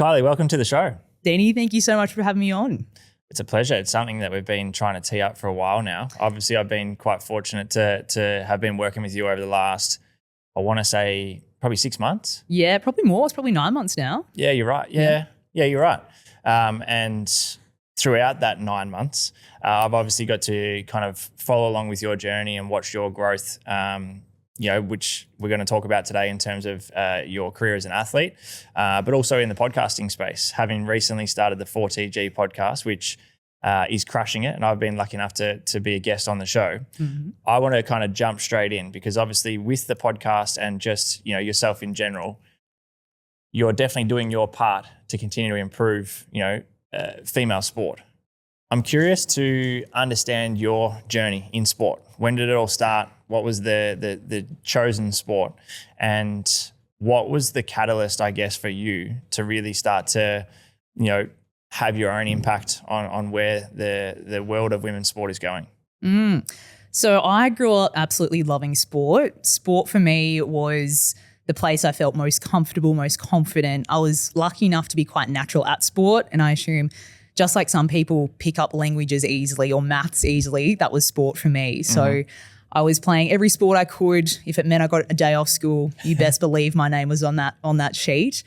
Kylie, welcome to the show. Danny, thank you so much for having me on. It's a pleasure. It's something that we've been trying to tee up for a while now. Obviously, I've been quite fortunate to have been working with you over the last, I want to say, probably 6 months. Yeah, probably more. It's probably 9 months now. Yeah, you're right. Yeah, you're right. And throughout that 9 months, I've obviously got to kind of follow along with your journey and watch your growth, which we're going to talk about today in terms of your career as an athlete, but also in the podcasting space, having recently started the 4TG podcast, which is crushing it. And I've been lucky enough to be a guest on the show. Mm-hmm. I want to kind of jump straight in because obviously with the podcast and just, yourself in general, you're definitely doing your part to continue to improve, female sport. I'm curious to understand your journey in sport. When did it all start? What was the chosen sport? And what was the catalyst, I guess, for you to really start to, have your own impact on where the world of women's sport is going? So I grew up absolutely loving sport. Sport for me was the place I felt most comfortable, most confident. I was lucky enough to be quite natural at sport, and I assume just like some people pick up languages easily or maths easily, that was sport for me. So I was playing every sport I could. If it meant I got a day off school, you best believe my name was on that sheet.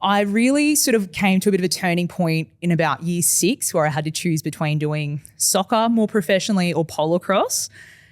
I really sort of came to a bit of a turning point in about year 6 where I had to choose between doing soccer more professionally or polocrosse.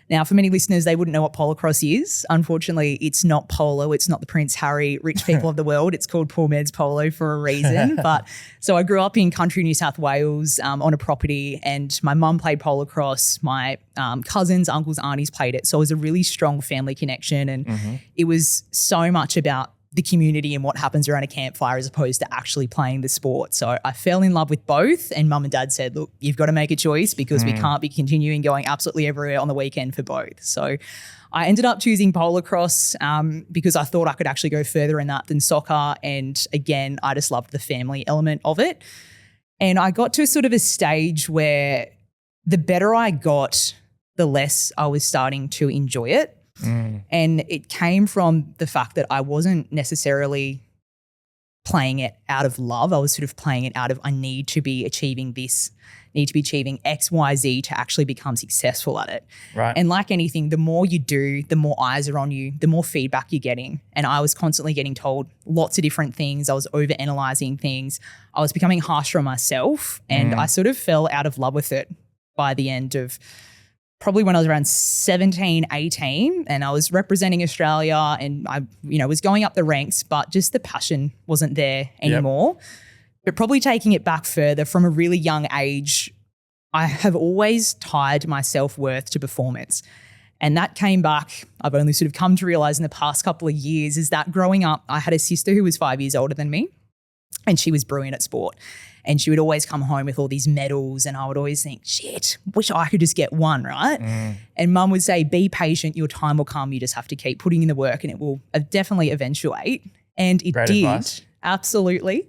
Now, for many listeners, they wouldn't know what polocrosse is. Unfortunately, it's not polo. It's not the Prince Harry rich people of the world. It's called poor man's polo for a reason. But so I grew up in country New South Wales on a property, and my mum played polocrosse. My cousins, uncles, aunties played it. So it was a really strong family connection, and it was so much about the community and what happens around a campfire as opposed to actually playing the sport. So I fell in love with both, and mum and dad said, look, you've got to make a choice because we can't be continuing going absolutely everywhere on the weekend for both. So I ended up choosing polocrosse because I thought I could actually go further in that than soccer. And again, I just loved the family element of it. And I got to sort of a stage where the better I got, the less I was starting to enjoy it. And it came from the fact that I wasn't necessarily playing it out of love. I was sort of playing it out of I need to be achieving this, need to be achieving X, Y, Z to actually become successful at it. Right. And like anything, the more you do, the more eyes are on you, the more feedback you're getting. And I was constantly getting told lots of different things. I was overanalyzing things. I was becoming harsher on myself, and I sort of fell out of love with it by the end of probably when I was around 17, 18, and I was representing Australia, and I, was going up the ranks, but just the passion wasn't there anymore. Yep. But probably taking it back further, from a really young age, I have always tied my self-worth to performance. And that came back, I've only sort of come to realize in the past couple of years, is that growing up, I had a sister who was 5 years older than me, and she was brilliant at sport. And she would always come home with all these medals, and I would always think, shit, wish I could just get one, right? And mum would say, be patient, your time will come. You just have to keep putting in the work and it will definitely eventuate. And it Great did. Advice. Absolutely.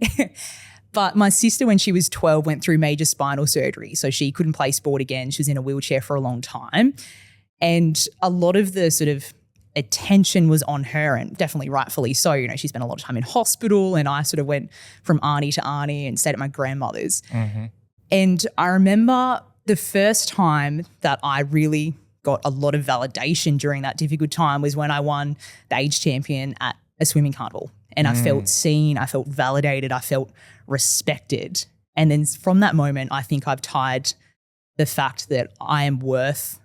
But my sister, when she was 12, went through major spinal surgery. So she couldn't play sport again. She was in a wheelchair for a long time. And a lot of the sort of attention was on her, and definitely rightfully so. She spent a lot of time in hospital, and I sort of went from auntie to auntie and stayed at my grandmother's. And I remember the first time that I really got a lot of validation during that difficult time was when I won the age champion at a swimming carnival. And I felt seen, I felt validated, I felt respected. And then from that moment, I think I've tied the fact that I am worth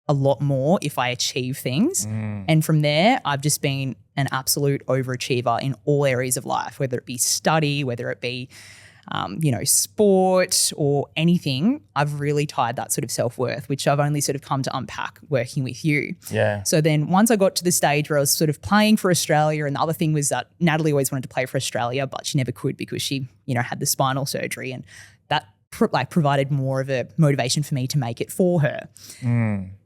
a lot more if I achieve things. And from there, I've just been an absolute overachiever in all areas of life, whether it be study, whether it be, sport or anything. I've really tied that sort of self-worth, which I've only sort of come to unpack working with you. Yeah. So then once I got to the stage where I was sort of playing for Australia, and the other thing was that Natalie always wanted to play for Australia, but she never could because she, had the spinal surgery, and that provided more of a motivation for me to make it for her.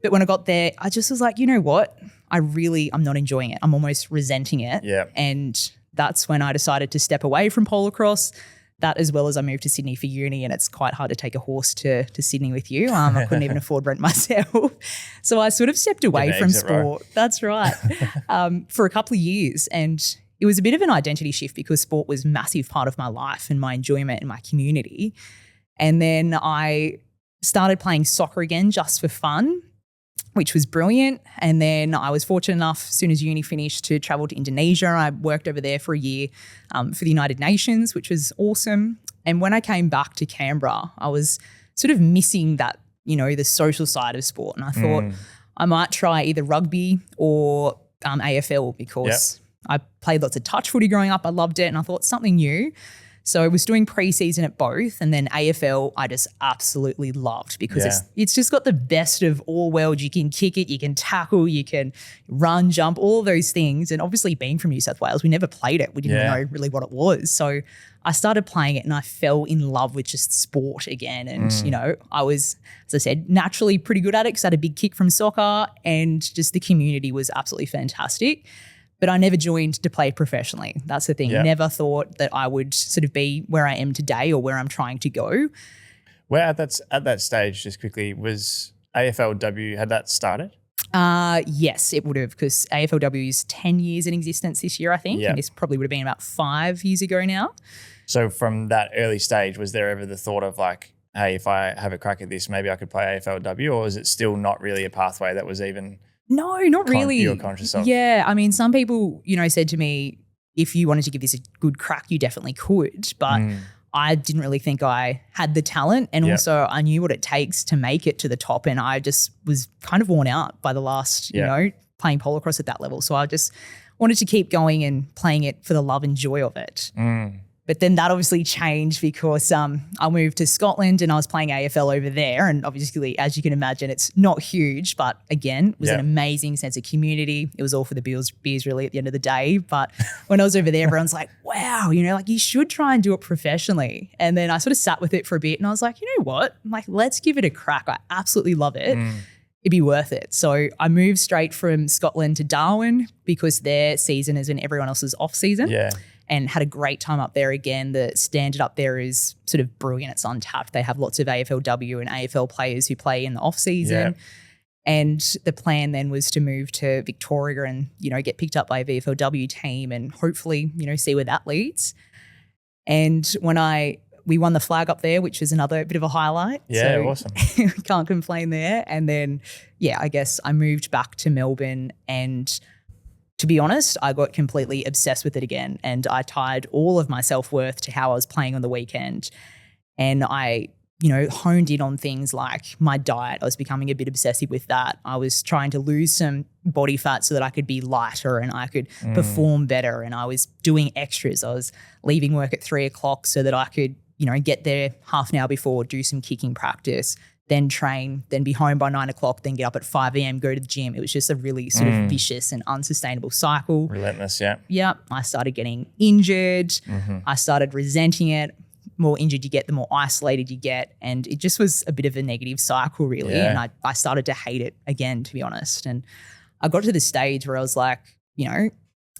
But when I got there, I just was like, you know what? I'm not enjoying it. I'm almost resenting it. Yeah. And that's when I decided to step away from polocrosse. That, as well as I moved to Sydney for uni, and it's quite hard to take a horse to Sydney with you. I couldn't even afford rent myself. So I sort of stepped away from sport. That's right. For a couple of years. And it was a bit of an identity shift because sport was a massive part of my life and my enjoyment and my community. And then I started playing soccer again just for fun, which was brilliant. And then I was fortunate enough, as soon as uni finished, to travel to Indonesia. I worked over there for a year for the United Nations, which was awesome. And when I came back to Canberra, I was sort of missing that, the social side of sport. And I thought I might try either rugby or AFL because I played lots of touch footy growing up. I loved it and I thought something new. So I was doing pre-season at both, and then AFL I just absolutely loved because it's just got the best of all worlds. You can kick it, you can tackle, you can run, jump, all those things. And obviously being from New South Wales, we never played it. We didn't know really what it was. So I started playing it and I fell in love with just sport again. And, I was, as I said, naturally pretty good at it because I had a big kick from soccer and just the community was absolutely fantastic. But I never joined to play professionally. That's the thing. Yeah. Never thought that I would sort of be where I am today or where I'm trying to go. Where at that stage, just quickly, was AFLW, had that started? Yes, it would have, because AFLW is 10 years in existence this year, I think. Yeah. And this probably would have been about 5 years ago now. So from that early stage, was there ever the thought of like, hey, if I have a crack at this, maybe I could play AFLW, or is it still not really a pathway that was even... No, not really. You're conscious of? Yeah, I mean, some people, said to me, if you wanted to give this a good crack, you definitely could. But I didn't really think I had the talent, and also I knew what it takes to make it to the top, and I just was kind of worn out by the last, playing polocross at that level. So I just wanted to keep going and playing it for the love and joy of it. But then that obviously changed because I moved to Scotland and I was playing AFL over there. And obviously, as you can imagine, it's not huge, but again, it was an amazing sense of community. It was all for the beers really at the end of the day. But when I was over there, everyone's like, wow, you should try and do it professionally. And then I sort of sat with it for a bit and I was like, you know what? I'm like, let's give it a crack. I absolutely love it. It'd be worth it. So I moved straight from Scotland to Darwin because their season is when everyone else is off season. Yeah. And had a great time up there again. The standard up there is sort of brilliant. It's untapped. They have lots of AFLW and AFL players who play in the off season. Yeah. And the plan then was to move to Victoria and, get picked up by a VFLW team and hopefully, see where that leads. And when we won the flag up there, which was another bit of a highlight. Yeah, so awesome. Can't complain there. And then, I guess I moved back to Melbourne, and to be honest, I got completely obsessed with it again, and I tied all of my self-worth to how I was playing on the weekend. And I, honed in on things like my diet. I was becoming a bit obsessive with that. I was trying to lose some body fat so that I could be lighter and I could perform better. And I was doing extras. I was leaving work at 3:00 so that I could, get there half an hour before, do some kicking practice, then train, then be home by 9:00, then get up at 5 a.m, go to the gym. It was just a really sort of vicious and unsustainable cycle. Relentless, yeah. Yeah. I started getting injured. I started resenting it. More injured you get, the more isolated you get. And it just was a bit of a negative cycle, really. Yeah. And I started to hate it again, to be honest. And I got to the stage where I was like,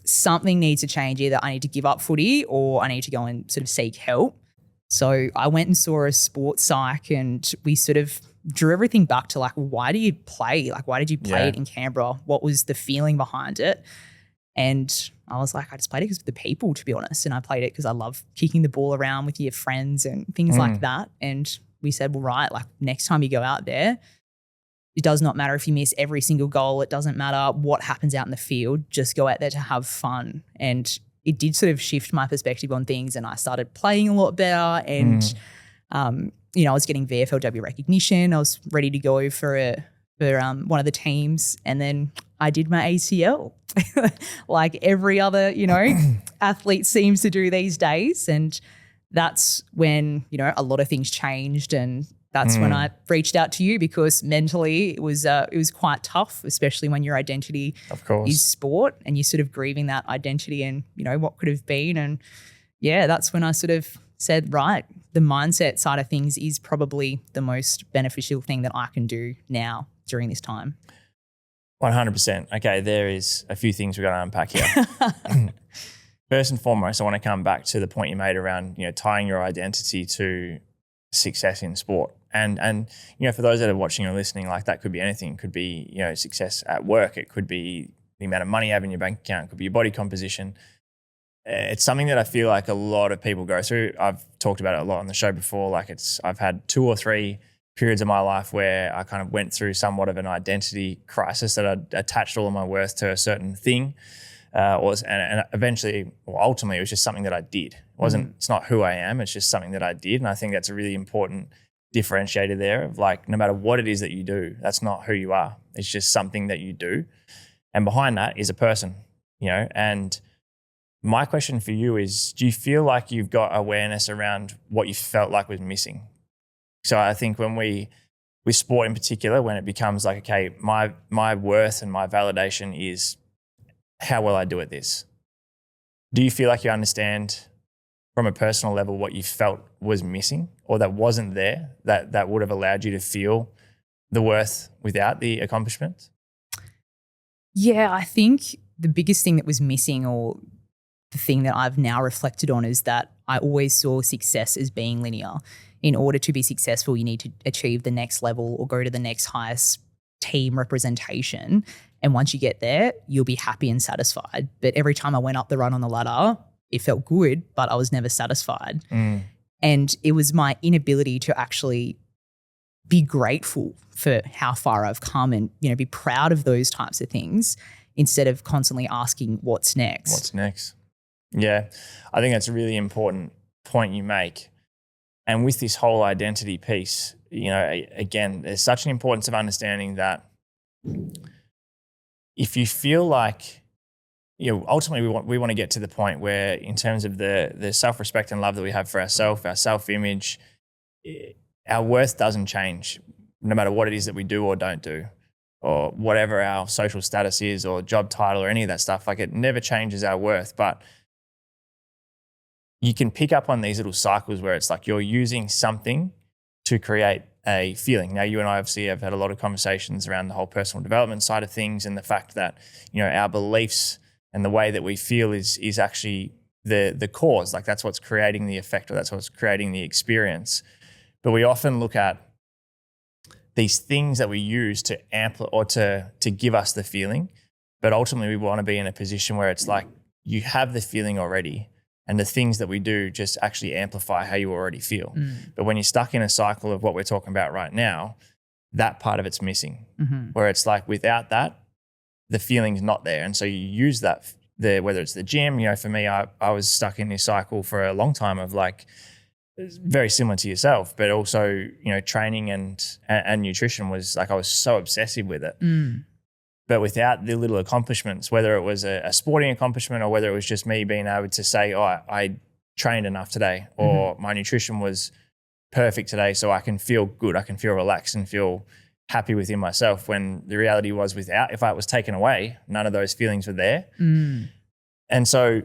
something needs to change. Either I need to give up footy or I need to go and sort of seek help. So I went and saw a sports psych, and we sort of drew everything back to like, why do you play? Like, why did you play it in Canberra? What was the feeling behind it? And I was like, I just played it because of the people, to be honest. And I played it because I love kicking the ball around with your friends and things like that. And we said, well, right, like next time you go out there, it does not matter if you miss every single goal. It doesn't matter what happens out in the field. Just go out there to have fun. And it did sort of shift my perspective on things, and I started playing a lot better. And, I was getting VFLW recognition. I was ready to go for one of the teams, and then I did my ACL like every other, athlete seems to do these days. And that's when, a lot of things changed, and that's when I reached out to you because mentally it was quite tough, especially when your identity is sport and you're sort of grieving that identity and, what could have been. And that's when I sort of said, right, the mindset side of things is probably the most beneficial thing that I can do now during this time. 100%. Okay, there is a few things we've got to unpack here. First and foremost, I want to come back to the point you made around, tying your identity to success in sport. And for those that are watching or listening, like that could be anything. It could be, success at work. It could be the amount of money you have in your bank account. It could be your body composition. it's something that I feel like a lot of people go through. I've talked about it a lot on the show before. Like I've had 2 or 3 periods of my life where I kind of went through somewhat of an identity crisis, that I attached all of my worth to a certain thing. And eventually, or ultimately, it was just something that I did. It's not who I am. It's just something that I did. And I think that's a really important differentiator there of like, no matter what it is that you do, that's not who you are. It's just something that you do. And behind that is a person, and my question for you is, do you feel like you've got awareness around what you felt like was missing? So I think when with sport in particular, when it becomes like, okay, my worth and my validation is how well I do at this. Do you feel like you understand from a personal level what you felt was missing or that wasn't there, that would have allowed you to feel the worth without the accomplishment? Yeah, I think the biggest thing that was missing, or the thing that I've now reflected on, is that I always saw success as being linear. In order to be successful, you need to achieve the next level or go to the next highest team representation. And once you get there, you'll be happy and satisfied. But every time I went up the run on the ladder, it felt good, but I was never satisfied. And it was my inability to actually be grateful for how far I've come and, be proud of those types of things instead of constantly asking what's next. What's next? Yeah, I think that's a really important point you make. And with this whole identity piece, again, there's such an importance of understanding that if you feel like, ultimately we want to get to the point where, in terms of the self-respect and love that we have for ourselves, our self-image, our worth doesn't change no matter what it is that we do or don't do, or whatever our social status is or job title or any of that stuff. Like, it never changes our worth. But you can pick up on these little cycles where it's like you're using something to create a feeling. Now, you and I obviously have had a lot of conversations around the whole personal development side of things, and the fact that, our beliefs and the way that we feel is actually the cause. Like, that's what's creating the effect, or that's what's creating the experience. But we often look at these things that we use to to give us the feeling. But ultimately, we want to be in a position where it's like you have the feeling already, and the things that we do just actually amplify how you already feel. But when you're stuck in a cycle of what we're talking about right now, that part of it's missing, where it's like without that, the feeling's not there. And so you use that, whether it's the gym, for me, I was stuck in this cycle for a long time of like, very similar to yourself, but also, training and nutrition was like, I was so obsessive with it. But without the little accomplishments, whether it was a sporting accomplishment or whether it was just me being able to say, oh, I trained enough today, or my nutrition was perfect today, so I can feel good, I can feel relaxed and feel happy within myself, when the reality was, if it was taken away, none of those feelings were there. And so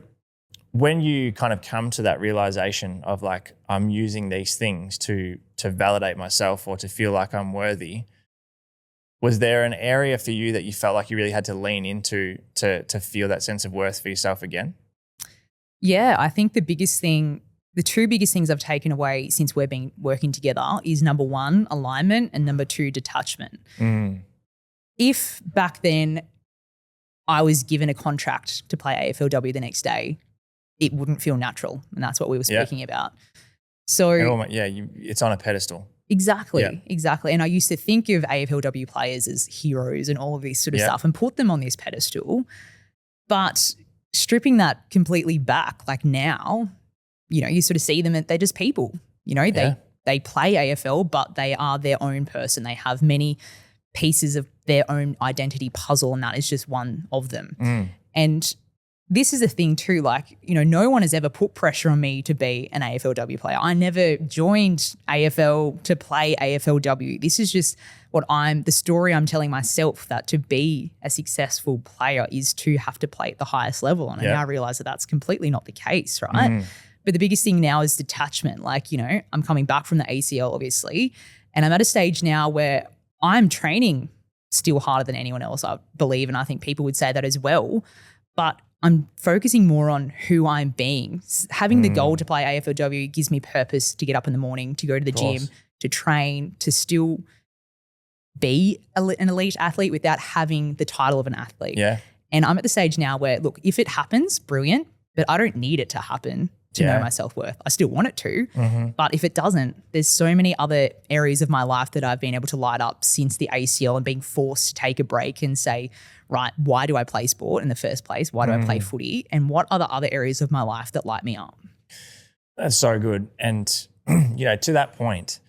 when you kind of come to that realization of like, I'm using these things to validate myself or to feel like I'm worthy, was there an area for you that you felt like you really had to lean into to feel that sense of worth for yourself again? Yeah, I think the two biggest things I've taken away since we've been working together is, number 1, alignment, and number 2, detachment. If back then I was given a contract to play AFLW the next day, it wouldn't feel natural. And that's what we were speaking about. So it's on a pedestal. Exactly. And I used to think of AFLW players as heroes and all of this sort of stuff and put them on this pedestal. But stripping that completely back, like now, you sort of see them, they're just people. They play AFL, but they are their own person. They have many pieces of their own identity puzzle, and that is just one of them. And this is a thing too, like, no one has ever put pressure on me to be an AFLW player. I never joined AFL to play AFLW. This is just the story I'm telling myself, that to be a successful player is to have to play at the highest level. And I now realize that that's completely not the case, right? But the biggest thing now is detachment. Like, I'm coming back from the ACL, obviously, and I'm at a stage now where I'm training still harder than anyone else, I believe, and I think people would say that as well. But I'm focusing more on who I'm being. Having the goal to play AFLW gives me purpose to get up in the morning, to go to the gym, to train, to still be an elite athlete without having the title of an athlete. And I'm at the stage now where, look, if it happens, brilliant. but I don't need it to happen to know my self-worth. I still want it to, but if it doesn't, there's so many other areas of my life that I've been able to light up since the ACL and being forced to take a break and say, right, why do I play sport in the first place? Why do I play footy? And what are the other areas of my life that light me up? That's so good. And, to that point,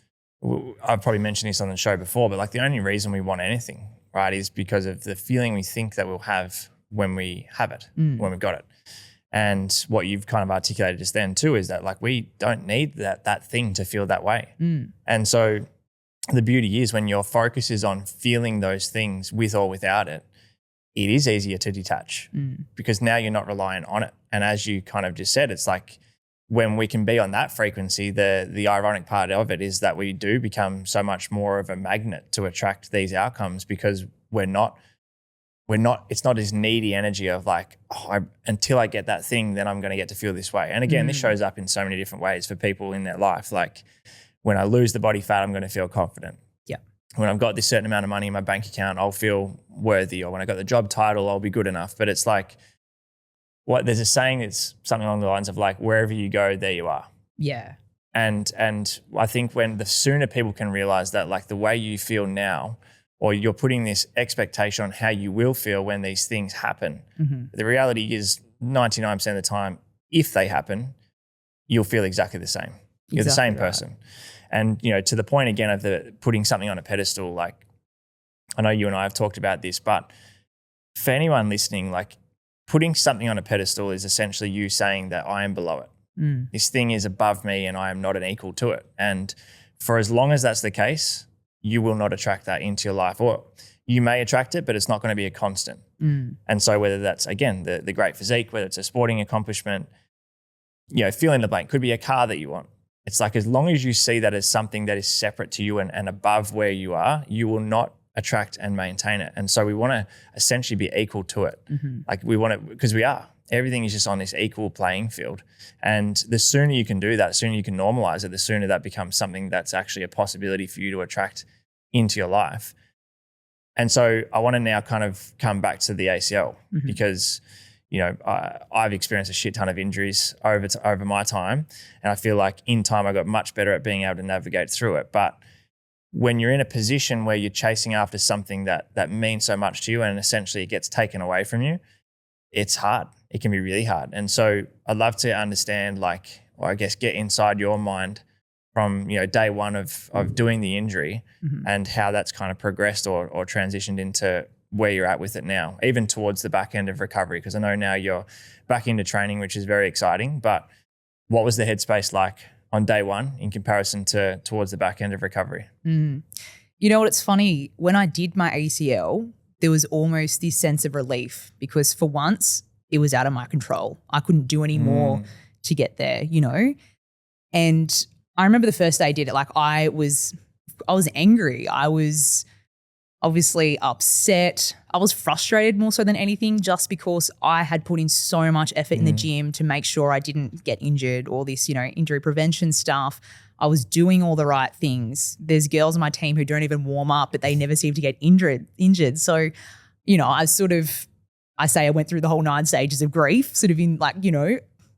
I've probably mentioned this on the show before, but like the only reason we want anything, right, is because of the feeling we think that we'll have when we have it, when we've got it. And what you've kind of articulated just then too is that like we don't need that thing to feel that way. And so the beauty is when your focus is on feeling those things with or without it, it is easier to detach because now you're not reliant on it. And as you kind of just said, it's like when we can be on that frequency, the ironic part of it is that we do become so much more of a magnet to attract these outcomes because it's not this needy energy of like, until I get that thing, then I'm going to get to feel this way. And again, this shows up in so many different ways for people in their life. Like when I lose the body fat, I'm going to feel confident. Yeah. When I've got this certain amount of money in my bank account, I'll feel worthy. Or when I got the job title, I'll be good enough. But it's like, there's a saying that's something along the lines of like, wherever you go, there you are. Yeah. And I think when the sooner people can realize that like the way you feel now, or you're putting this expectation on how you will feel when these things happen. The reality is 99% of the time, if they happen, you'll feel exactly the same. You're the same person. And, to the point again of the putting something on a pedestal, like I know you and I have talked about this, but for anyone listening, like putting something on a pedestal is essentially you saying that I am below it. This thing is above me and I am not an equal to it. And for as long as that's the case, you will not attract that into your life, or you may attract it, but it's not going to be a constant. And so whether that's, again, the great physique, whether it's a sporting accomplishment, fill in the blank, could be a car that you want. It's like as long as you see that as something that is separate to you and above where you are, you will not attract and maintain it. And so we want to essentially be equal to it. Like we want to, because we are. Everything is just on this equal playing field. And the sooner you can do that, the sooner you can normalize it, the sooner that becomes something that's actually a possibility for you to attract into your life. And so I want to now kind of come back to the ACL because, I've experienced a shit ton of injuries over my time. And I feel like in time I got much better at being able to navigate through it. But when you're in a position where you're chasing after something that means so much to you and essentially it gets taken away from you, it's hard. It can be really hard. And so I'd love to understand get inside your mind from, day one of doing the injury and how that's kind of progressed or transitioned into where you're at with it now, even towards the back end of recovery. Because I know now you're back into training, which is very exciting, but what was the headspace like on day one in comparison to towards the back end of recovery? You know what, it's funny, when I did my ACL, there was almost this sense of relief because for once it was out of my control. I couldn't do any more to get there, And I remember the first day I did it, like I was angry. I was obviously upset. I was frustrated more so than anything just because I had put in so much effort in the gym to make sure I didn't get injured, all this, injury prevention stuff. I was doing all the right things. There's girls on my team who don't even warm up, but they never seem to get injured. So, I say I went through the whole 9 stages of grief sort of in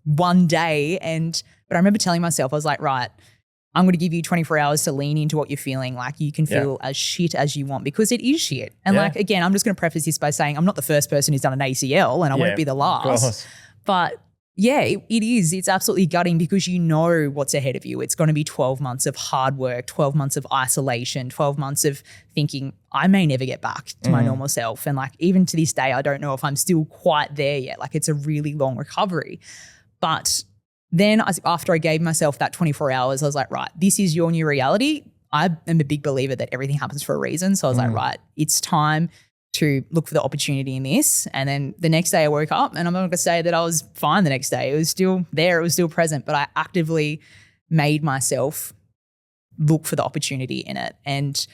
one day. But I remember telling myself, I was like, right, I'm going to give you 24 hours to lean into what you're feeling. Like you can feel as shit as you want because it is shit. And again, I'm just going to preface this by saying I'm not the first person who's done an ACL and I won't be the last. But it is. It's absolutely gutting because you know what's ahead of you. It's going to be 12 months of hard work, 12 months of isolation, 12 months of thinking I may never get back to my normal self. And even to this day, I don't know if I'm still quite there yet. It's a really long recovery. But then after I gave myself that 24 hours, I was like, right, this is your new reality. I am a big believer that everything happens for a reason. So I was like, right, it's time to look for the opportunity in this. And then the next day I woke up and I'm not going to say that I was fine the next day. It was still there. It was still present, but I actively made myself look for the opportunity in it. And,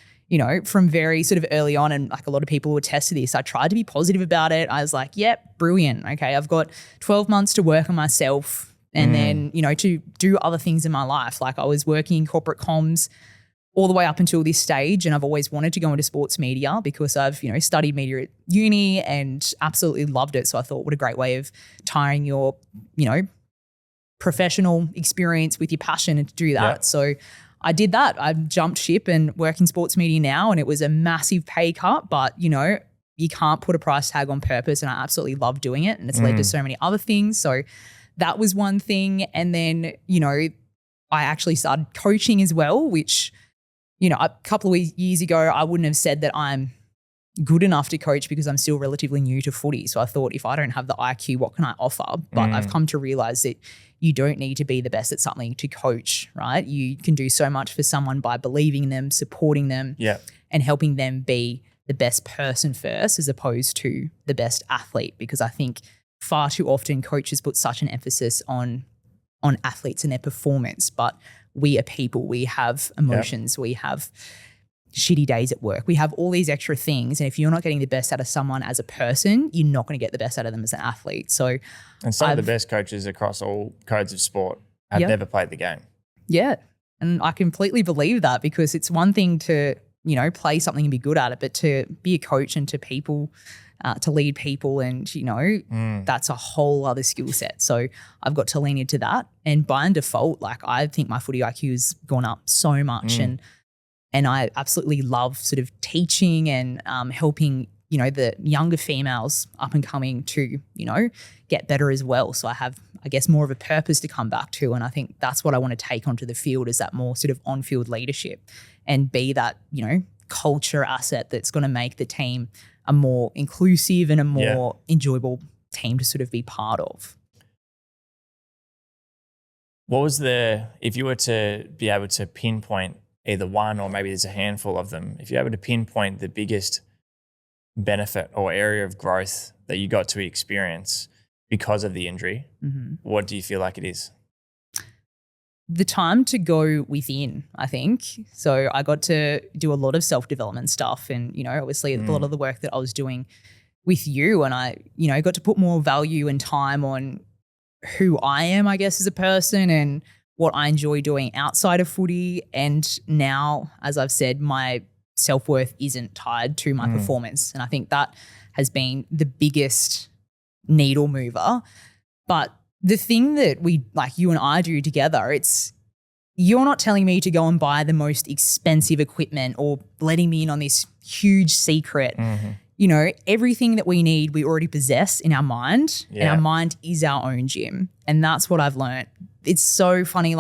from very sort of early on, and a lot of people will attest to this, I tried to be positive about it. I was like, yep, brilliant. Okay, I've got 12 months to work on myself and then, to do other things in my life. I was working in corporate comms all the way up until this stage. And I've always wanted to go into sports media because I've, studied media at uni and absolutely loved it. So I thought, what a great way of tying your, professional experience with your passion and to do that. Yeah. So I did that. I jumped ship and work in sports media now, and it was a massive pay cut, but you can't put a price tag on purpose, and I absolutely love doing it, and it's led to so many other things. So that was one thing. And then, I actually started coaching as well, which, a couple of years ago, I wouldn't have said that I'm good enough to coach because I'm still relatively new to footy. So I thought, if I don't have the IQ, what can I offer? But I've come to realize that you don't need to be the best at something to coach, right? You can do so much for someone by believing in them, supporting them, and helping them be the best person first as opposed to the best athlete. Because I think far too often coaches put such an emphasis on athletes and their performance, but we are people. We have emotions. We have shitty days at work. We have all these extra things. And if you're not getting the best out of someone as a person, you're not going to get the best out of them as an athlete. So, and some of the best coaches across all codes of sport have never played the game. Yeah. And I completely believe that, because it's one thing to, play something and be good at it, but to be a coach and to people, to lead people and, that's a whole other skill set. So I've got to lean into that. And by default, I think my footy IQ has gone up so much. And I absolutely love sort of teaching and helping, the younger females up and coming to, get better as well. So I have, I guess, more of a purpose to come back to. And I think that's what I want to take onto the field, is that more sort of on-field leadership and be that, culture asset that's going to make the team a more inclusive and a more enjoyable team to sort of be part of. What was if you were to be able to pinpoint either one, or maybe there's a handful of them, if you're able to pinpoint the biggest benefit or area of growth that you got to experience because of the injury, what do you feel like it is? The time to go within, I think. So I got to do a lot of self-development stuff, and, obviously a lot of the work that I was doing with you, and I, got to put more value and time on who I am, I guess, as a person and what I enjoy doing outside of footy. And now, as I've said, my self-worth isn't tied to my performance. And I think that has been the biggest needle mover. But the thing that you and I do together, you're not telling me to go and buy the most expensive equipment or letting me in on this huge secret. Everything that we need, we already possess in our mind, and our mind is our own gym. And that's what I've learned. It's so funny.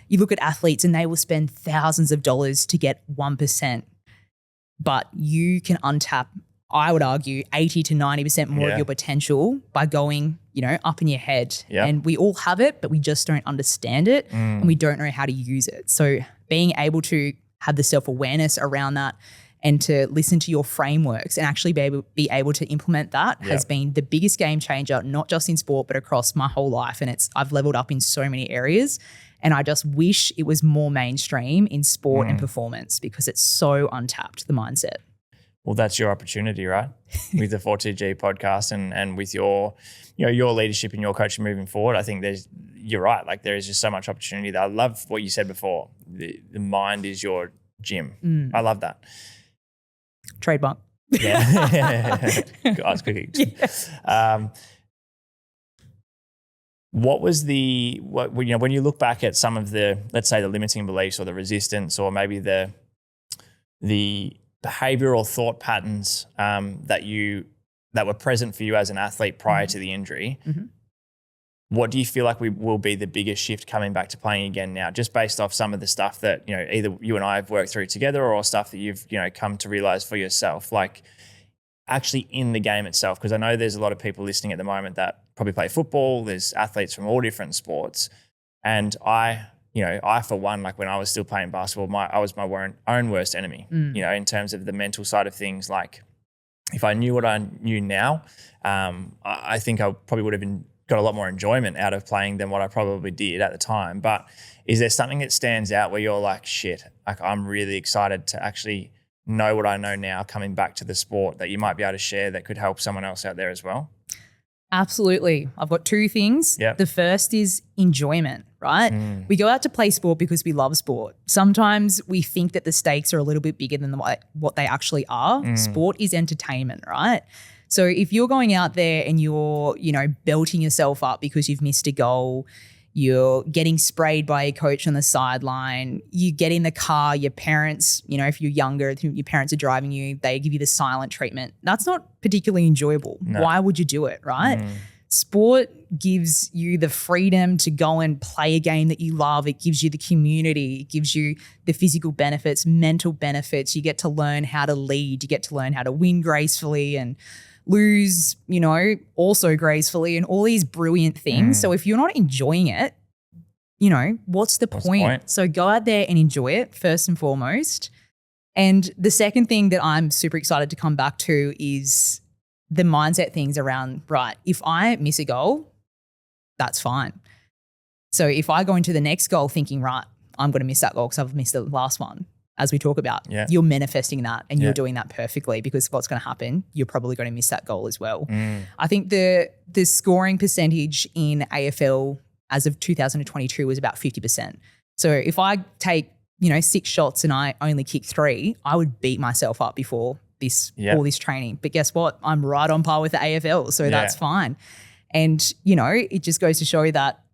You look at athletes and they will spend thousands of dollars to get 1%, but you can untap, I would argue, 80 to 90% more of your potential by going, up in your head. And we all have it, but we just don't understand it and we don't know how to use it. So being able to have the self-awareness around that and to listen to your frameworks and actually be able to implement that has been the biggest game changer, not just in sport, but across my whole life. And I've leveled up in so many areas. And I just wish it was more mainstream in sport and performance, because it's so untapped, the mindset. Well, that's your opportunity, right? With the 4TG podcast and with your, your leadership and your coaching moving forward. I think you're right. There is just so much opportunity there. I love what you said before. The mind is your gym. I love that. Trademark. Yeah. Guys, cooking. What was when you look back at some of the, let's say, the limiting beliefs or the resistance, or maybe the behavioral thought patterns that were present for you as an athlete prior to the injury, what do you feel like will be the biggest shift coming back to playing again now, just based off some of the stuff that, either you and I have worked through together, or stuff that you've, come to realize for yourself, actually in the game itself? Because I know there's a lot of people listening at the moment that probably play football. There's athletes from all different sports. And I for one, when I was still playing basketball, I was my own worst enemy, in terms of the mental side of things. If I knew what I knew now, I think I probably would have got a lot more enjoyment out of playing than what I probably did at the time. But is there something that stands out where you're like, shit, I'm really excited to actually know what I know now coming back to the sport, that you might be able to share that could help someone else out there as well? Absolutely. I've got two things. Yep. The first is enjoyment, right? We go out to play sport because we love sport. Sometimes we think that the stakes are a little bit bigger than what they actually are. Sport is entertainment, right? So if you're going out there and you're, belting yourself up because you've missed a goal, you're getting sprayed by a coach on the sideline, you get in the car, your parents, if you're younger, your parents are driving you, they give you the silent treatment. That's not particularly enjoyable. No. Why would you do it, right? Sport gives you the freedom to go and play a game that you love. It gives you the community. It gives you the physical benefits, mental benefits. You get to learn how to lead. You get to learn how to win gracefully and lose, also gracefully, and all these brilliant things. So if you're not enjoying it, what's the point? So go out there and enjoy it first and foremost. And the second thing that I'm super excited to come back to is the mindset things around, right, if I miss a goal, that's fine. So if I go into the next goal thinking, right, I'm going to miss that goal because I've missed the last one, as we talk about, you're manifesting that and you're doing that perfectly, because what's going to happen, you're probably going to miss that goal as well. I think the scoring percentage in AFL as of 2022 was about 50%. So if I take, 6 shots and I only kick 3, I would beat myself up before all this training. But guess what? I'm right on par with the AFL, so that's fine. And, it just goes to show that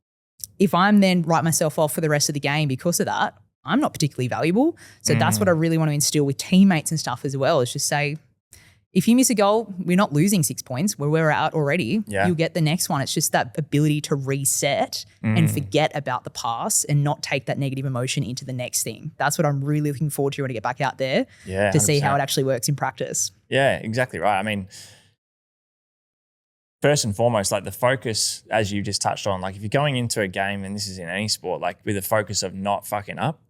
if I'm then write myself off for the rest of the game because of that, I'm not particularly valuable. So that's what I really want to instill with teammates and stuff as well, is just say, if you miss a goal, we're not losing 6 points. We're out already. You'll get the next one. It's just that ability to reset and forget about the past and not take that negative emotion into the next thing. That's what I'm really looking forward to when I get back out there to 100%. See how it actually works in practice. Yeah, exactly right. I mean, first and foremost, like the focus, as you just touched on, like if you're going into a game, and this is in any sport, like with the focus of not fucking up,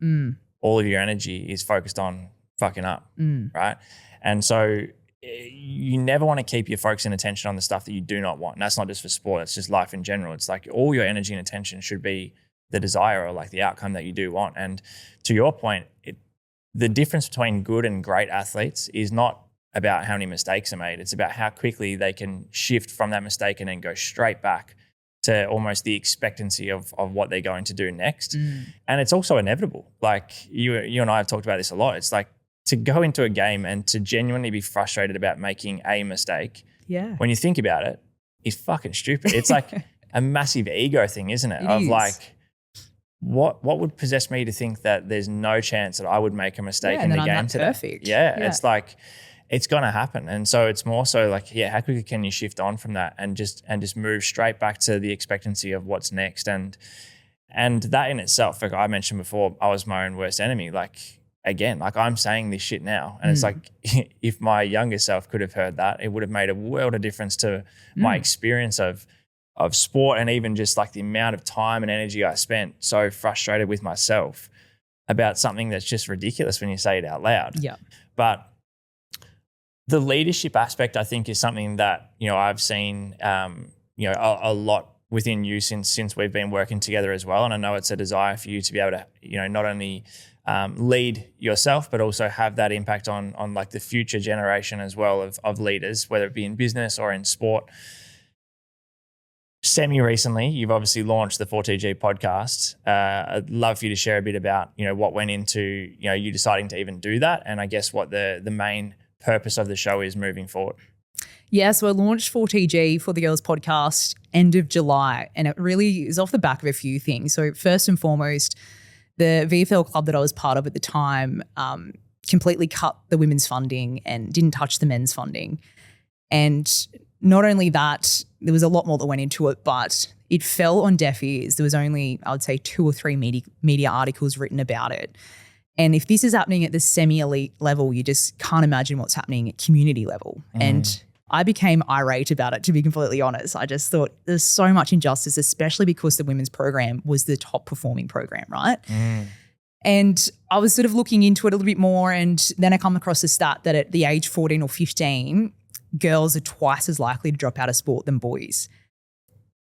all of your energy is focused on fucking up, right? And so you never want to keep your focus and attention on the stuff that you do not want. And that's not just for sport, it's just life in general. It's like all your energy and attention should be the desire or like the outcome that you do want. And to your point, the difference between good and great athletes is not about how many mistakes are made. It's about how quickly they can shift from that mistake and then go straight back to almost the expectancy of what they're going to do next. And it's also inevitable. Like you and I have talked about this a lot. It's like to go into a game and to genuinely be frustrated about making a mistake, when you think about it, is fucking stupid. It's like a massive ego thing, isn't it? Of like, what would possess me to think that there's no chance that I would make a mistake in the game today? Perfect. It's like, it's going to happen. And so it's more so like, how quickly can you shift on from that and just move straight back to the expectancy of what's next? And that in itself, like I mentioned before, I was my own worst enemy. Like, again, like I'm saying this shit now, and it's like if my younger self could have heard that, it would have made a world of difference to my experience of sport, and even just like the amount of time and energy I spent so frustrated with myself about something that's just ridiculous when you say it out loud. But the leadership aspect, I think, is something that, I've seen, a lot within you since we've been working together as well. And I know it's a desire for you to be able to, not only lead yourself, but also have that impact on like the future generation as well of leaders, whether it be in business or in sport. Semi-recently, you've obviously launched the 4TG podcast. I'd love for you to share a bit about, what went into, you deciding to even do that, and I guess what the main purpose of the show is moving forward. Yeah, so I launched 4TG for the Girls podcast end of July, and it really is off the back of a few things. So first and foremost, the VFL club that I was part of at the time completely cut the women's funding and didn't touch the men's funding. And not only that, there was a lot more that went into it, but it fell on deaf ears. There was only, I would say, 2 or 3 media articles written about it. And if this is happening at the semi-elite level, you just can't imagine what's happening at community level. And I became irate about it, to be completely honest. I just thought there's so much injustice, especially because the women's program was the top performing program, right? And I was sort of looking into it a little bit more, and then I come across the stat that at the age 14 or 15, girls are twice as likely to drop out of sport than boys.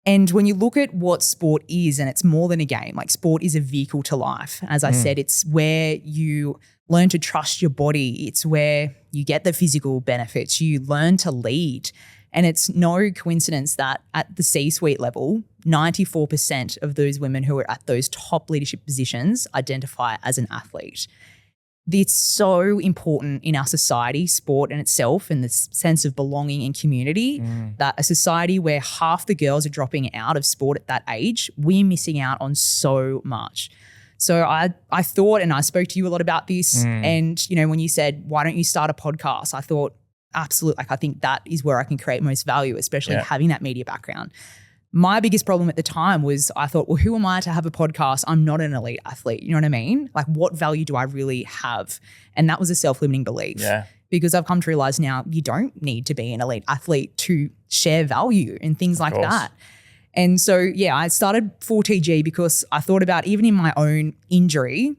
And when you look at what sport is, and it's more than a game, like sport is a vehicle to life. As I said, it's where you learn to trust your body. It's where you get the physical benefits. You learn to lead. And it's no coincidence that at the C-suite level, 94% of those women who are at those top leadership positions identify as an athlete. It's so important in our society, sport in itself, and this sense of belonging and community, that a society where half the girls are dropping out of sport at that age, we're missing out on so much. So I thought, and I spoke to you a lot about this, and when you said, why don't you start a podcast? I thought, absolutely, I think that is where I can create most value, especially having that media background. My biggest problem at the time was I thought, well, who am I to have a podcast? I'm not an elite athlete. You know what I mean? Like, what value do I really have? And that was a self-limiting belief. Yeah. Because I've come to realize now you don't need to be an elite athlete to share value and things like that. And so, I started 4TG because I thought about, even in my own injury,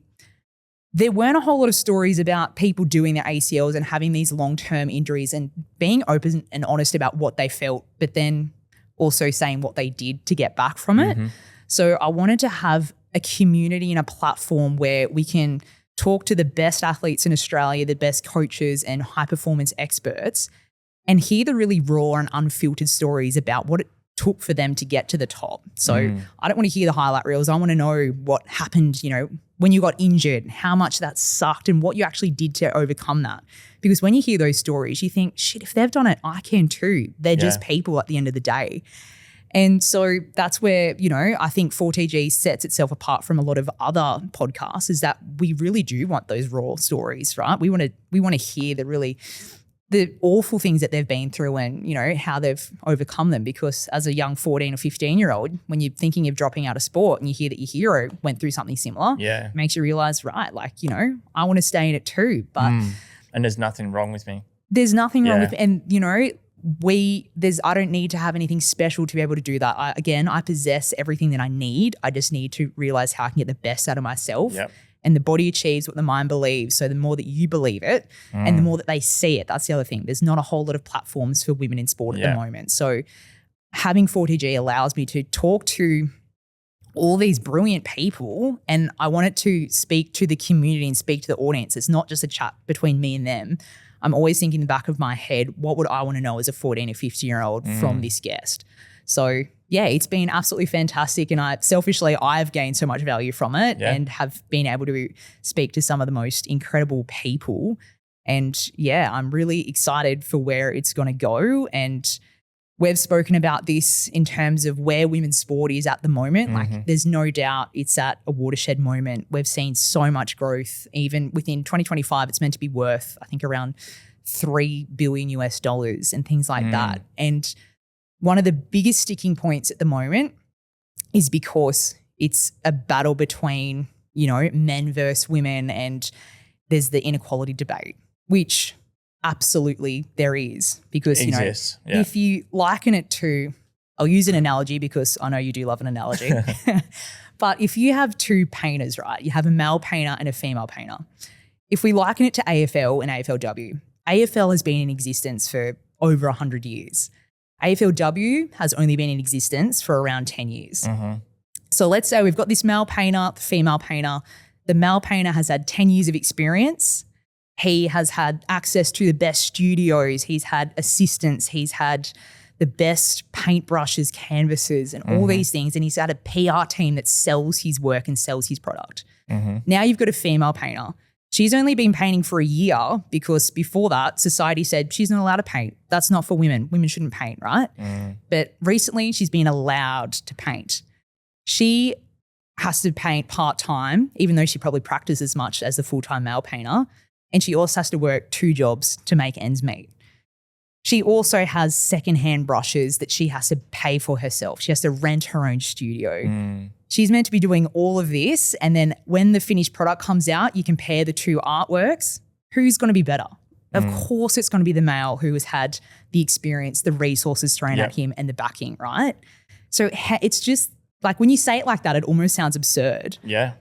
there weren't a whole lot of stories about people doing their ACLs and having these long-term injuries and being open and honest about what they felt, but then also saying what they did to get back from it. So I wanted to have a community and a platform where we can talk to the best athletes in Australia, the best coaches and high-performance experts, and hear the really raw and unfiltered stories about what it took for them to get to the top. So I don't want to hear the highlight reels. I want to know what happened, when you got injured, how much that sucked and what you actually did to overcome that. Because when you hear those stories, you think, shit, if they've done it, I can too. They're just people at the end of the day. And so that's where, I think 4TG sets itself apart from a lot of other podcasts, is that we really do want those raw stories, right? We want to hear the awful things that they've been through and, how they've overcome them. Because as a young 14 or 15-year-old, when you're thinking of dropping out of sport and you hear that your hero went through something similar, it makes you realize, right, I want to stay in it too. But and there's nothing wrong with me. There's nothing wrong with, and I don't need to have anything special to be able to do that. I possess everything that I need. I just need to realize how I can get the best out of myself. And the body achieves what the mind believes. So the more that you believe it and the more that they see it, that's the other thing. There's not a whole lot of platforms for women in sport at the moment. So having 4TG allows me to talk to all these brilliant people, and I want it to speak to the community and speak to the audience. It's not just a chat between me and them. I'm always thinking in the back of my head, what would I want to know as a 14 or 15-year-old from this guest? So it's been absolutely fantastic. And I've gained so much value from it and have been able to speak to some of the most incredible people. And I'm really excited for where it's going to go. And we've spoken about this in terms of where women's sport is at the moment. Like, there's no doubt it's at a watershed moment. We've seen so much growth. Even within 2025, it's meant to be worth, I think, around $3 billion and things like that. And one of the biggest sticking points at the moment is because it's a battle between, men versus women, and there's the inequality debate, which absolutely there is. Because, if you liken it to, I'll use an analogy because I know you do love an analogy, but if you have two painters, right, you have a male painter and a female painter. If we liken it to AFL and AFLW, AFL has been in existence for over 100 years. AFLW has only been in existence for around 10 years. So let's say we've got this male painter, the female painter. The male painter has had 10 years of experience. He has had access to the best studios. He's had assistants. He's had the best paintbrushes, canvases, and all these things. And he's had a PR team that sells his work and sells his product. Now you've got a female painter. She's only been painting for a year because before that, society said she's not allowed to paint. That's not for women. Women shouldn't paint, right? But recently she's been allowed to paint. She has to paint part-time, even though she probably practices as much as the full-time male painter. And she also has to work 2 jobs to make ends meet. She also has secondhand brushes that she has to pay for herself. She has to rent her own studio. She's meant to be doing all of this. And then when the finished product comes out, you compare the two artworks. Who's going to be better? Of course, it's going to be the male who has had the experience, the resources thrown at him and the backing, right? So it's just like, when you say it like that, it almost sounds absurd.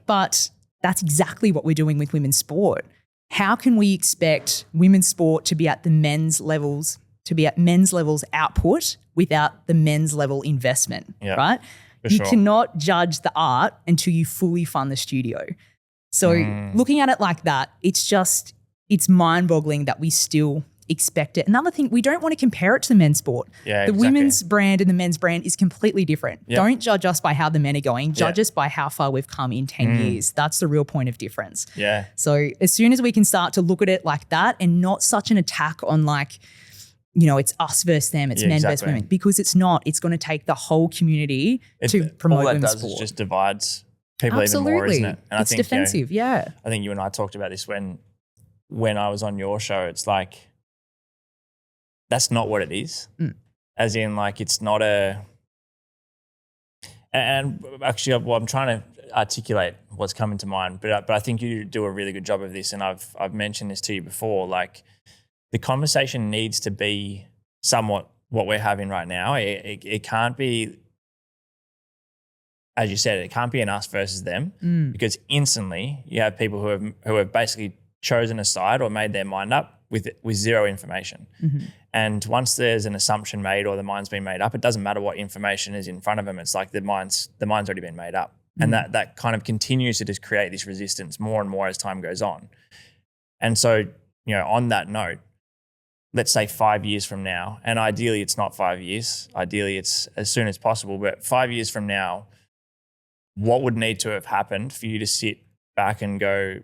But that's exactly what we're doing with women's sport. How can we expect women's sport to be at the men's levels, output without the men's level investment, right? You cannot judge the art until you fully fund the studio. So looking at it like that, it's mind-boggling that we still expect it. Another thing, we don't want to compare it to the men's sport. Yeah, the women's brand and the men's brand is completely different. Yep. Don't judge us by how the men are going. Judge us by how far we've come in 10 years. That's the real point of difference. Yeah. So as soon as we can start to look at it like that and not such an attack on like, you know, it's us versus them, it's men versus women, because it's not. It's going to take the whole community to promote all that women's does sport. is just divides people Absolutely. even more, isn't it? And it's defensive, I think you and I talked about this when I was on your show. It's like, that's not what it is. As in, like, it's not a. And actually, well, I'm trying to articulate what's coming to mind, but I think you do a really good job of this, and I've mentioned this to you before. Like, the conversation needs to be somewhat what we're having right now. It can't be, as you said, it can't be an us versus them, because instantly you have people who have basically chosen a side or made their mind up with zero information. And once there's an assumption made or the mind's been made up, it doesn't matter what information is in front of them. It's like the mind's already been made up. And that kind of continues to just create this resistance more and more as time goes on. And so, you know, on that note, let's say 5 years from now, and ideally it's not 5 years, ideally it's as soon as possible, but 5 years from now, what would need to have happened for you to sit back and go,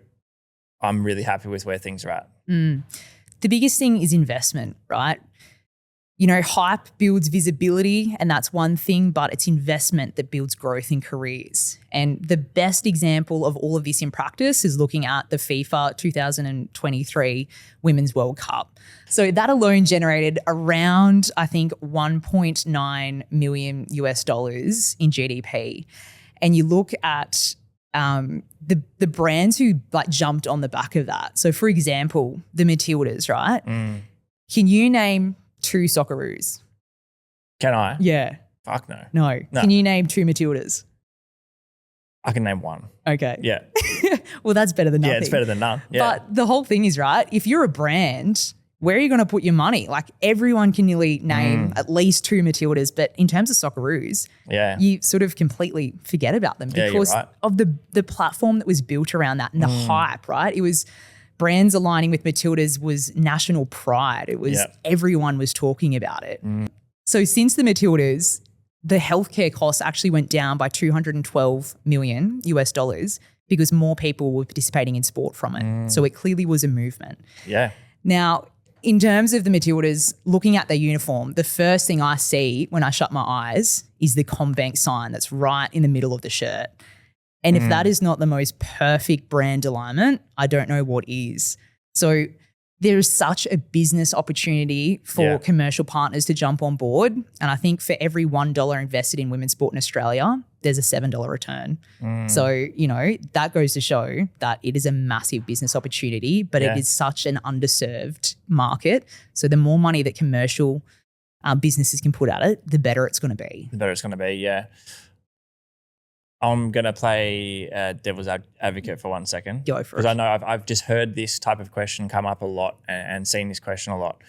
I'm really happy with where things are at? The biggest thing is investment, right? You know, hype builds visibility, and that's one thing, but it's investment that builds growth in careers. And the best example of all of this in practice is looking at the FIFA 2023 Women's World Cup. So that alone generated around, I think, $1.9 million in GDP. And you look at the brands who like jumped on the back of that. So for example, the Matildas, right? Can you name 2 Socceroos? Can I? Yeah. Fuck no. No. Can you name 2 Matildas? I can name 1. Okay. Yeah. Well, that's better than nothing. Yeah, it's better than none. Yeah. But the whole thing is, right, if you're a brand, where are you going to put your money? Like, everyone can nearly name at least 2 Matildas, but in terms of Socceroos, you sort of completely forget about them because of the platform that was built around that and the hype, right? It was brands aligning with Matildas was national pride. It was everyone was talking about it. So since the Matildas, the healthcare costs actually went down by $212 million because more people were participating in sport from it. So it clearly was a movement. Yeah. Now, in terms of the Matildas, looking at their uniform, the first thing I see when I shut my eyes is the CommBank sign that's right in the middle of the shirt. And if that is not the most perfect brand alignment, I don't know what is. So there is such a business opportunity for commercial partners to jump on board. And I think for every $1 invested in women's sport in Australia, there's a $7 return. So, you know, that goes to show that it is a massive business opportunity, but it is such an underserved market. So the more money that commercial businesses can put at it, the better it's going to be. The better it's going to be, yeah. I'm going to play devil's advocate for 1 second. Go for it. Because I know I've just heard this type of question come up a lot and seen this question a lot.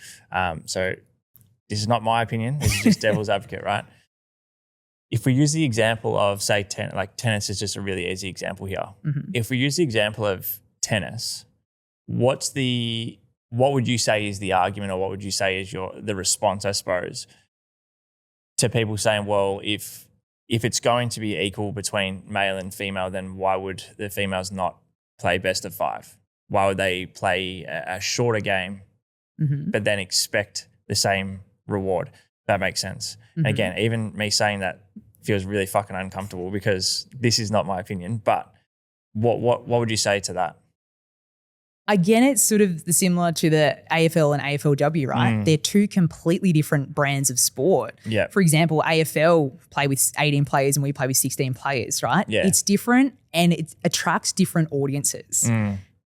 So this is not my opinion. This is just devil's advocate, right? If we use the example of, say, tennis is just a really easy example here. If we use the example of tennis, what would you say is the argument, or what would you say is the response, I suppose, to people saying, well, if it's going to be equal between male and female, then why would the females not play best of 5? Why would they play a shorter game, but then expect the same reward? That makes sense. And again, even me saying that feels really fucking uncomfortable because this is not my opinion. But what would you say to that? Again, it's sort of similar to the AFL and AFLW, right? They're 2 completely different brands of sport. Yeah. For example, AFL play with 18 players and we play with 16 players, right? Yeah. It's different and it attracts different audiences.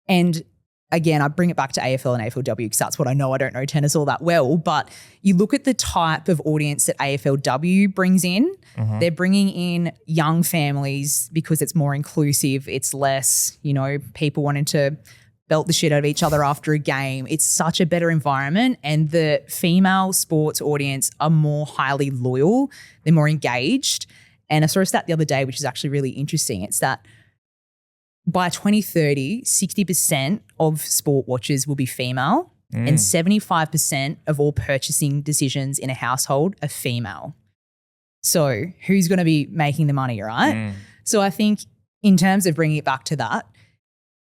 And again, I bring it back to AFL and AFLW because that's what I know. I don't know tennis all that well, but you look at the type of audience that AFLW brings in. They're bringing in young families because it's more inclusive. It's less, you know, people wanting to belt the shit out of each other after a game. It's such a better environment, and the female sports audience are more highly loyal. They're more engaged. And I saw a stat the other day, which is actually really interesting. It's that by 2030, 60% of sport watchers will be female and 75% of all purchasing decisions in a household are female. So who's going to be making the money, right? So I think in terms of bringing it back to that,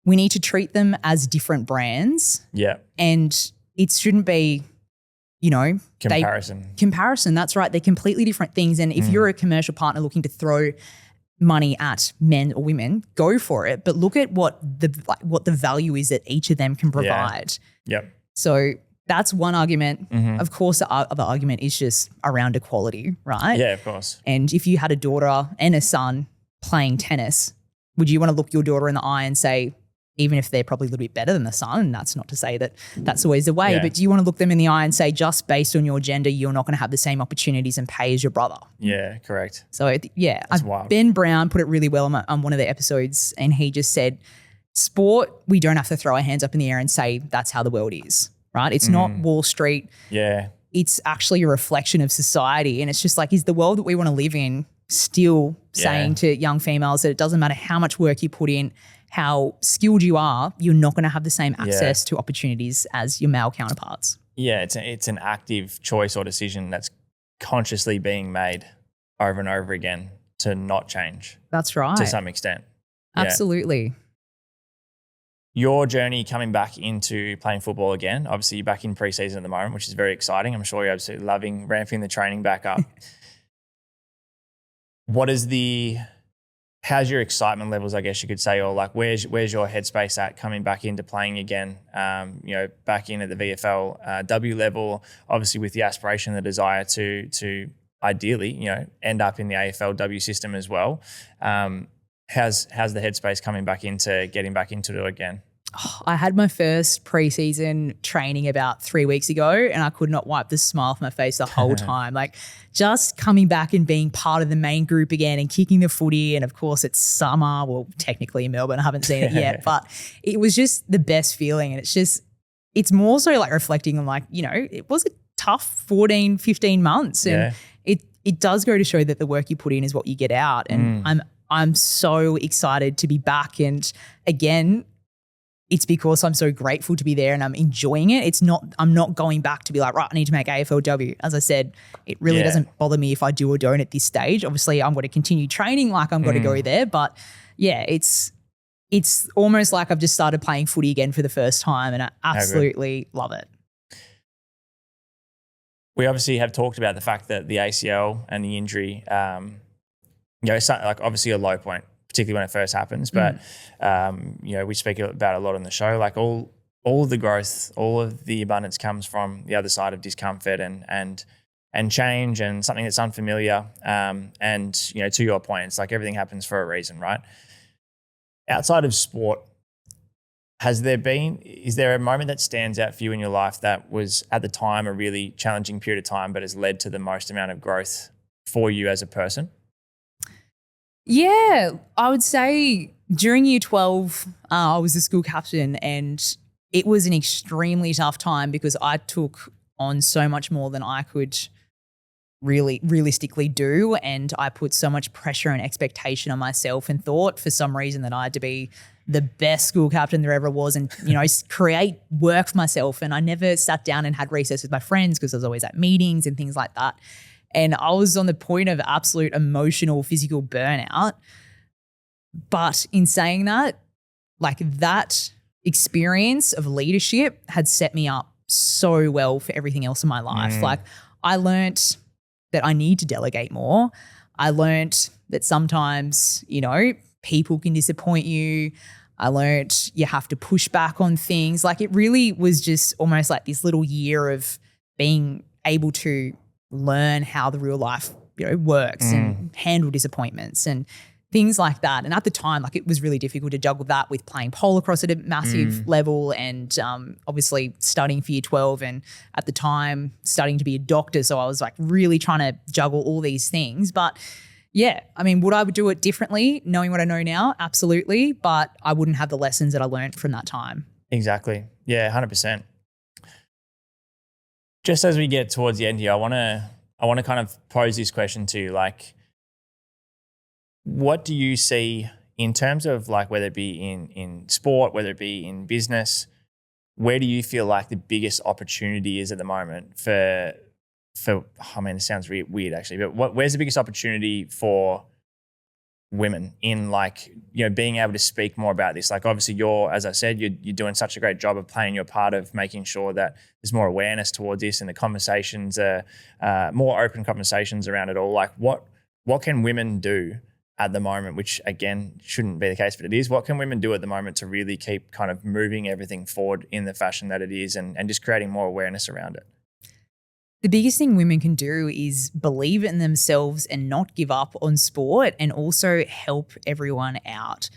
we need to treat them as different brands. Yeah. And it shouldn't be, comparison. That's right. They're completely different things. And if you're a commercial partner looking to throw money at men or women, go for it. But look at what the value is that each of them can provide. Yeah. Yep. So that's one argument. Of course, the other argument is just around equality, right? Yeah, of course. And if you had a daughter and a son playing tennis, would you want to look your daughter in the eye and say, even if they're probably a little bit better than the son, and that's not to say that that's always the way, but do you want to look them in the eye and say, just based on your gender, you're not going to have the same opportunities and pay as your brother? Yeah, correct. So Ben Brown put it really well on one of the episodes, and he just said, sport, we don't have to throw our hands up in the air and say that's how the world is, right? It's not Wall Street. Yeah. It's actually a reflection of society. And it's just like, is the world that we want to live in still saying to young females that it doesn't matter how much work you put in, how skilled you are, you're not going to have the same access to opportunities as your male counterparts. Yeah, it's an active choice or decision that's consciously being made over and over again to not change. That's right. To some extent. Absolutely. Your journey coming back into playing football again, obviously you're back in pre-season at the moment, which is very exciting. I'm sure you're absolutely loving ramping the training back up. How's your excitement levels, I guess you could say, or like where's your headspace at coming back into playing again, back in at the VFL W level, obviously with the aspiration, the desire to ideally, end up in the AFLW system as well. How's the headspace coming back into getting back into it again? I had my first preseason training about 3 weeks ago, and I could not wipe the smile from my face the whole time. Like just coming back and being part of the main group again and kicking the footy. And of course it's summer. Well, technically in Melbourne, I haven't seen it yet, but it was just the best feeling. And it's more so like reflecting on like, it was a tough 14, 15 months. And it does go to show that the work you put in is what you get out. And I'm so excited to be back. And again, it's because I'm so grateful to be there and I'm enjoying it. I'm not going back to be like, right, I need to make AFLW. As I said, it really doesn't bother me if I do or don't at this stage. Obviously, I'm going to continue training like I'm going to go there. But yeah, it's almost like I've just started playing footy again for the first time, and I absolutely love it. We obviously have talked about the fact that the ACL and the injury, it's like obviously a low point, particularly when it first happens. But, we speak about it a lot on the show, like all of the growth, all of the abundance comes from the other side of discomfort and change and something that's unfamiliar. And, to your point, it's like everything happens for a reason, right? Outside of sport, is there a moment that stands out for you in your life that was at the time a really challenging period of time, but has led to the most amount of growth for you as a person? Yeah, I would say during year 12, I was the school captain, and it was an extremely tough time because I took on so much more than I could really realistically do. And I put so much pressure and expectation on myself and thought for some reason that I had to be the best school captain there ever was and, create work for myself. And I never sat down and had recess with my friends because I was always at meetings and things like that. And I was on the point of absolute emotional, physical burnout. But in saying that, like that experience of leadership had set me up so well for everything else in my life. Like I learnt that I need to delegate more. I learnt that sometimes, people can disappoint you. I learnt you have to push back on things. Like it really was just almost like this little year of being able to learn how the real life, works and handle disappointments and things like that. And at the time, like it was really difficult to juggle that with playing pole across at a massive level and obviously studying for year 12 and at the time studying to be a doctor. So I was like really trying to juggle all these things. But yeah, I mean, would I do it differently knowing what I know now? Absolutely. But I wouldn't have the lessons that I learned from that time. Exactly. Yeah, 100%. Just as we get towards the end here, I want to kind of pose this question to you, like, what do you see in terms of like whether it be in sport, whether it be in business, where do you feel like the biggest opportunity is at the moment for I mean, it sounds weird actually, but where's the biggest opportunity for women in, like, you know, being able to speak more about this? Like, obviously as I said, you're doing such a great job of playing your part of making sure that there's more awareness towards this and the conversations are more open conversations around it all. Like, what can women do at the moment, which again shouldn't be the case, but it is. What can women do at the moment to really keep kind of moving everything forward in the fashion that it is, and just creating more awareness around it? The biggest thing women can do is believe in themselves and not give up on sport, and also help everyone out.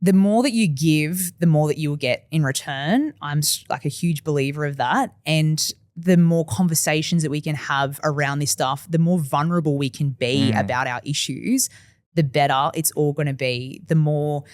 The more that you give, the more that you will get in return. I'm like a huge believer of that. And the more conversations that we can have around this stuff, the more vulnerable we can be about our issues, the better it's all going to be. The more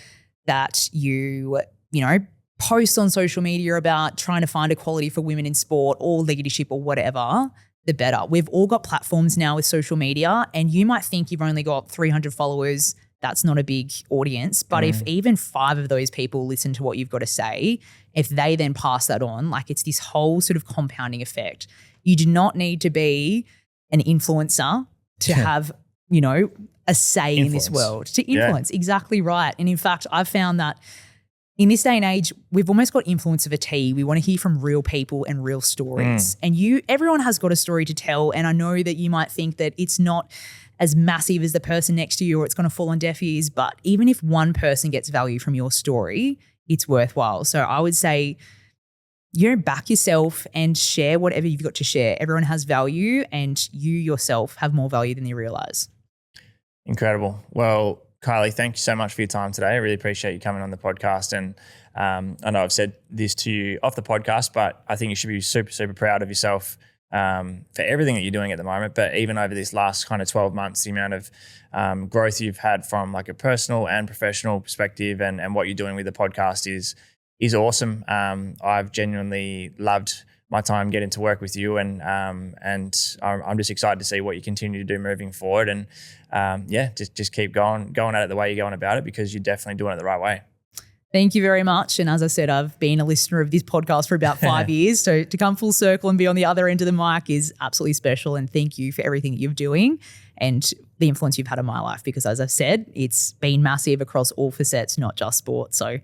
that you know, post on social media about trying to find equality for women in sport or leadership or whatever, the better. We've all got platforms now with social media, and you might think you've only got 300 followers. That's not a big audience. But if even 5 of those people listen to what you've got to say, if they then pass that on, like, it's this whole sort of compounding effect. You do not need to be an influencer to have, you know, a say in this world, to influence. Yeah. Exactly right. And in fact, I've found that in this day and age, we've almost got influence of a T. We want to hear from real people and real stories. And everyone has got a story to tell. And I know that you might think that it's not as massive as the person next to you, or it's going to fall on deaf ears. But even if one person gets value from your story, it's worthwhile. So I would say, you know, back yourself and share whatever you've got to share. Everyone has value, and you yourself have more value than you realize. Incredible. Well, Kylie, thank you so much for your time today. I really appreciate you coming on the podcast. And I know I've said this to you off the podcast, but I think you should be super, super proud of yourself for everything that you're doing at the moment. But even over this last kind of 12 months, the amount of growth you've had from like a personal and professional perspective, and what you're doing with the podcast is awesome. I've genuinely loved my time getting to work with you, and I'm just excited to see what you continue to do moving forward. And just keep going at it the way you're going about it, because you're definitely doing it the right way. Thank you very much. And as I said, I've been a listener of this podcast for about 5 years. So to come full circle and be on the other end of the mic is absolutely special. And thank you for everything that you're doing and the influence you've had on my life, because as I've said, it's been massive across all facets, not just sport. So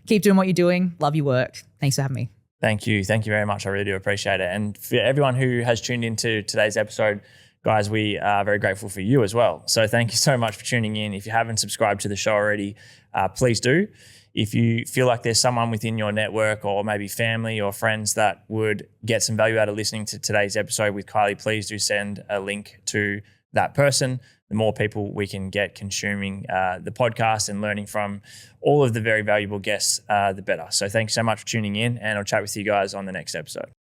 keep doing what you're doing. Love your work. Thanks for having me. Thank you. Thank you very much. I really do appreciate it. And for everyone who has tuned into today's episode, guys, we are very grateful for you as well. So thank you so much for tuning in. If you haven't subscribed to the show already, please do. If you feel like there's someone within your network, or maybe family or friends, that would get some value out of listening to today's episode with Kylie, please do send a link to that person. The more people we can get consuming the podcast and learning from all of the very valuable guests, the better. So thanks so much for tuning in, and I'll chat with you guys on the next episode.